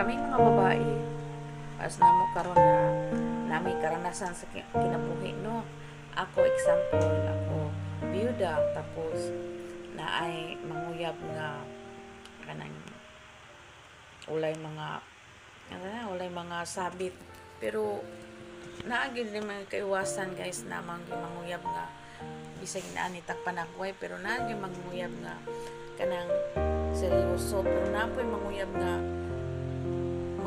kami mga babae as namo karon na nami karanasan sa kinabuhi no. Ako example, ako biyuda tapos na ay manguyab nga kanang ulay mga sabit, pero naagid ni mga kaiwasan guys na manguyab nga bisag inaani tagpanakway, pero naagid manguyab nga kanang seryoso, pero napoy manguyab nga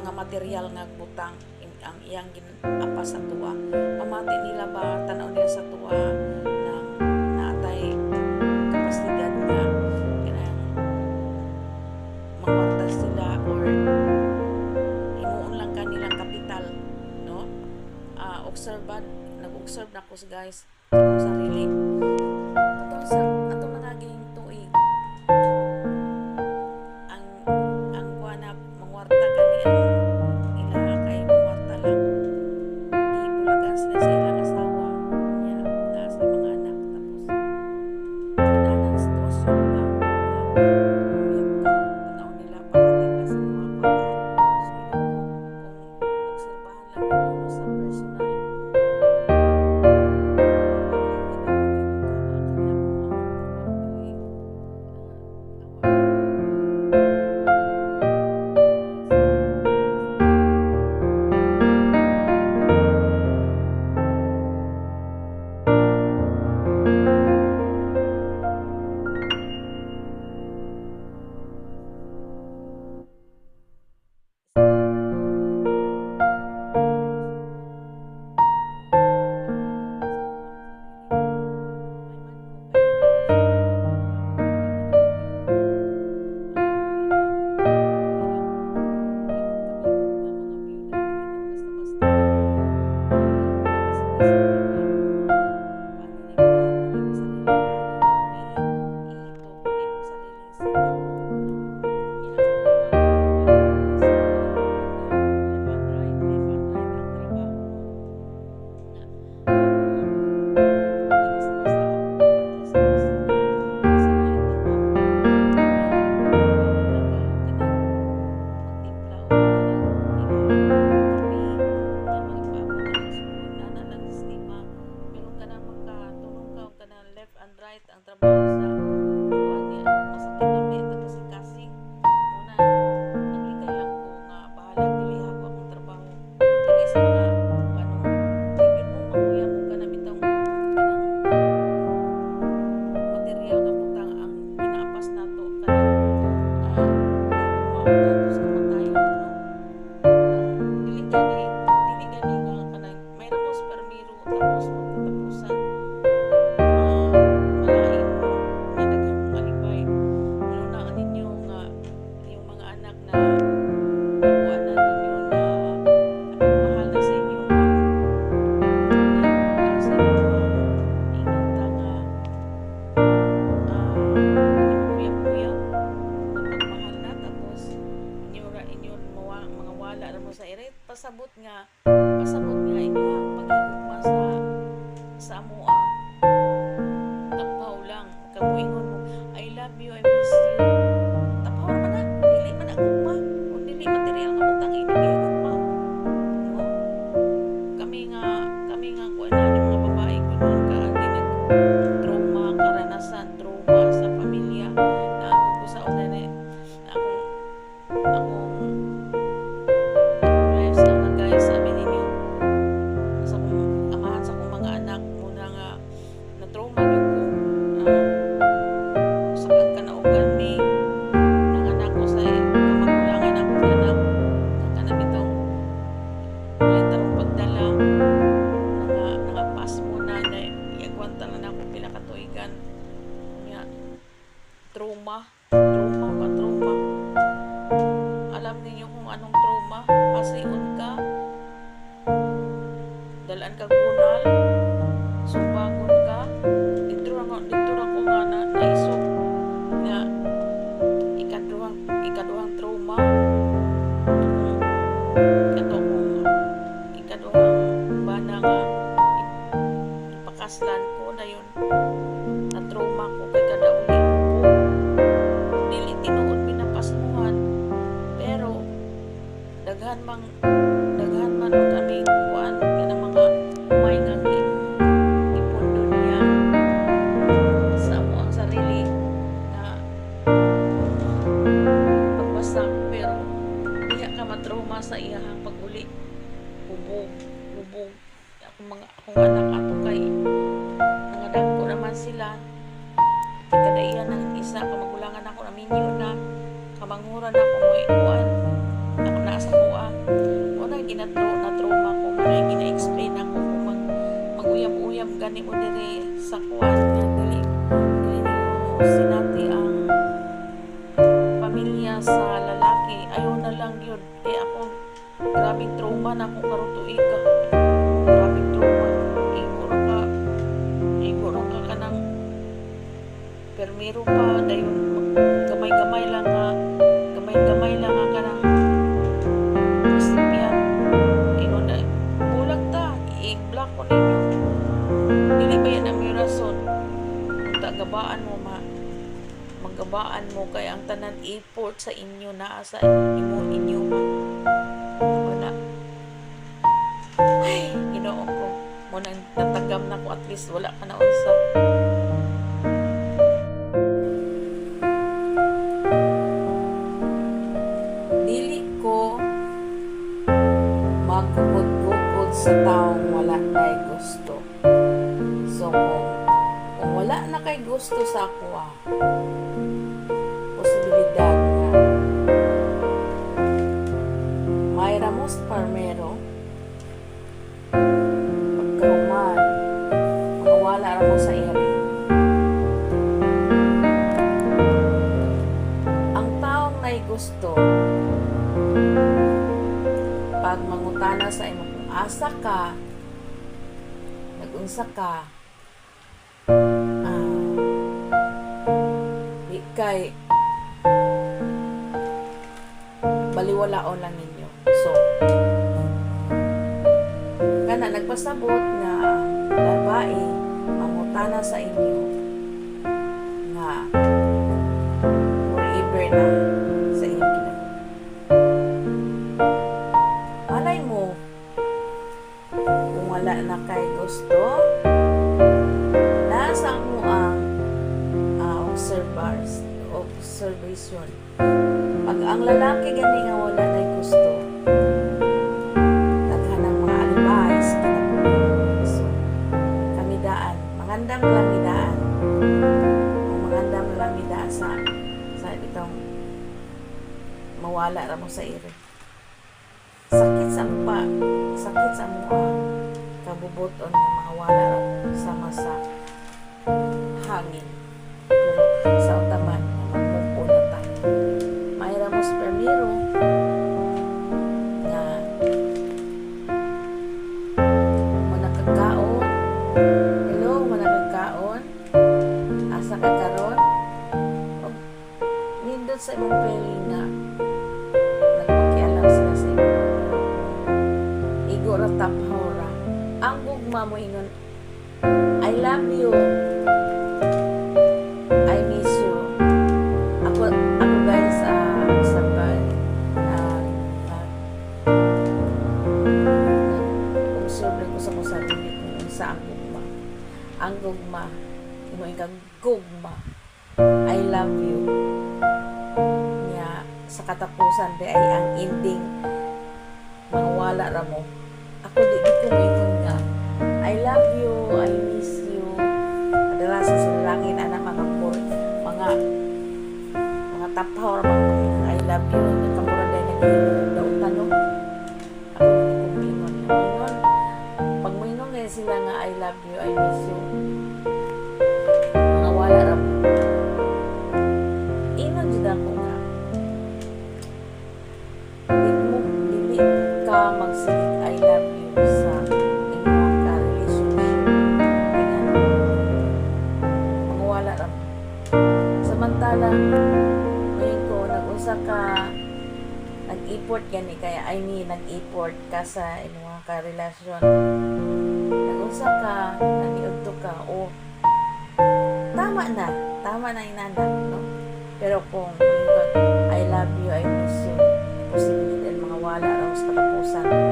mga material nga butang ang iyang ginapa sa tuwa. Pamati nila ba tanaw nila sa tuwa ng naatay kapasidad nga kanang mangwarta sila or imuon lang kanilang kapital no. Nag-observe na ko guys sa akong sarili atong naging tuig ang kuana mangwarta gani ang ila kay mangwarta lang gibulagan sila sa ilang asawa niya na sa mga anak, tapos inanang sitwasyon ba uyab ka tanaw nila pamati nila sa mga pagkain. So kung obserbahan lang ninyo sa personal ang trabaho sa kuan niya masakit man beta kasi kasing muna nagligay lang ko nga bahala dili ako akong trabaho dili sa mga ano tigid mo makuya mo kana bitong kanang material nga butang ang ginaapas nato kanang mautatos sa kamatayan no dili gani nga kanang may ramos permiro tapos magtatapusan pasabot nga inyo ang pagigugma sa amoa tapaw lang kabuingon mo I love you, I miss you, tapaw man na dili man agugma kung dili material nga butang inigugma no. kami nga kuan na mga babae kun ka ginag trauma karanasan trauma sa pamilya na ako ko sa una na akong trauma. Alam niyo kung anong trauma? Pasiun ka, dalan kag bunal, sumbangon ka, dito ra ko nga naisog nga ikaduhang trauma. Ikaduhang bana nga ipakaslan ko na yun na trauma ko kay kada uli ko dili tinuod pinapasmuhan, pero daghan man og kami kuan kanang mga may nga ipondo niya sa amo ang sarili na pagbasak, pero diha ka matrauma sa iyahang pag-uli. Hubog akong anak ato kay mga dagko naman sila. Kadaihan ng isa ka magulangan ako na minyo na kamanguran ako mo ikuan ako na sa kuha wala na trauma ko, wala gina-explain ako kung mag-uyab-uyab gani mo dire sa kuan nga dili mo sinati ang pamilya sa lalaki. Ayaw na lang yun kaya ako grabing trauma na ako karon tuig ka, grabing trauma. Iguro ka kanang permiro pa dayon gamay-gamay lang nga kanang resipyan ingon na bulag ta i-block ko ninyo, dili ba yan ang may rason unta gabaan mo maggabaan mo kay ang tanan effort sa inyo naa sa inyo wala. Ay Ginoo ko mo nang tatagam na ko, at least wala ka na unsa. Magkukod sa taong wala na gusto. So, kung wala na kay gusto sa ako, posibilidad na may Ramos Parmero, pagkahuman, magawala Ramos sa ere. Ang taong may gusto, pag mangutana sa imo kung asa ka, nagunsa ka, di kay baliwalaon lang ninyo. So, kana nagpasabot nga babae mangutana sa inyo nga forever na sa inyong kinabuhi. Malay mo, kung wala na kay gusto, nasa mo ang observation. Pag ang lalaki gani nga wala na gusto, daghan ang mga advice so, kamidaan, mangandam lang midaan. Mangandam lang midaan sa itong mawala ra mo sa ire. Sakit sa mga kabubuton ng mga wala sama sa hangin. Pero sa utaman, magmumpo na tayo. May Ramos Permiro na manakagkaon. Hello, manakagkaon. Asa ka karon? Nindot sa imong feeling na nagpakialam sila sa imo. Igora taphora. Ang gugma mo ingon, I love you. I miss you. Ako guys, observe ko sa sarili kung sa ang gugma. Ang gugma, imo ikang gugma. I love you. Nya sa katapusan di ay ang ending mawala ra mo. Ako di ko ingon nga I love you, I miss you. Kadalasan sa lalaki na mga tapaw ra mga I love you. Kamura dahil nag-dautan no. Ako di ko ingon. Pag mo ingon ngayon sila nga I love you, I miss you. Mga wala ra mo. Ingon dito ako nga dili ka magsilig I love you sa inyong ka-relationship. Ganyan. Mga wala ra mo. Samantala, ngayon ko, nag-usa ka, nag-import gani kaya, nag-import ka sa inyong ka-relasyon. Nag-usa ka, nag-iugto ka, tama na yung nanak, no? Pero kung I love you, I miss you, posibilidad mga wala ra sa 2,000.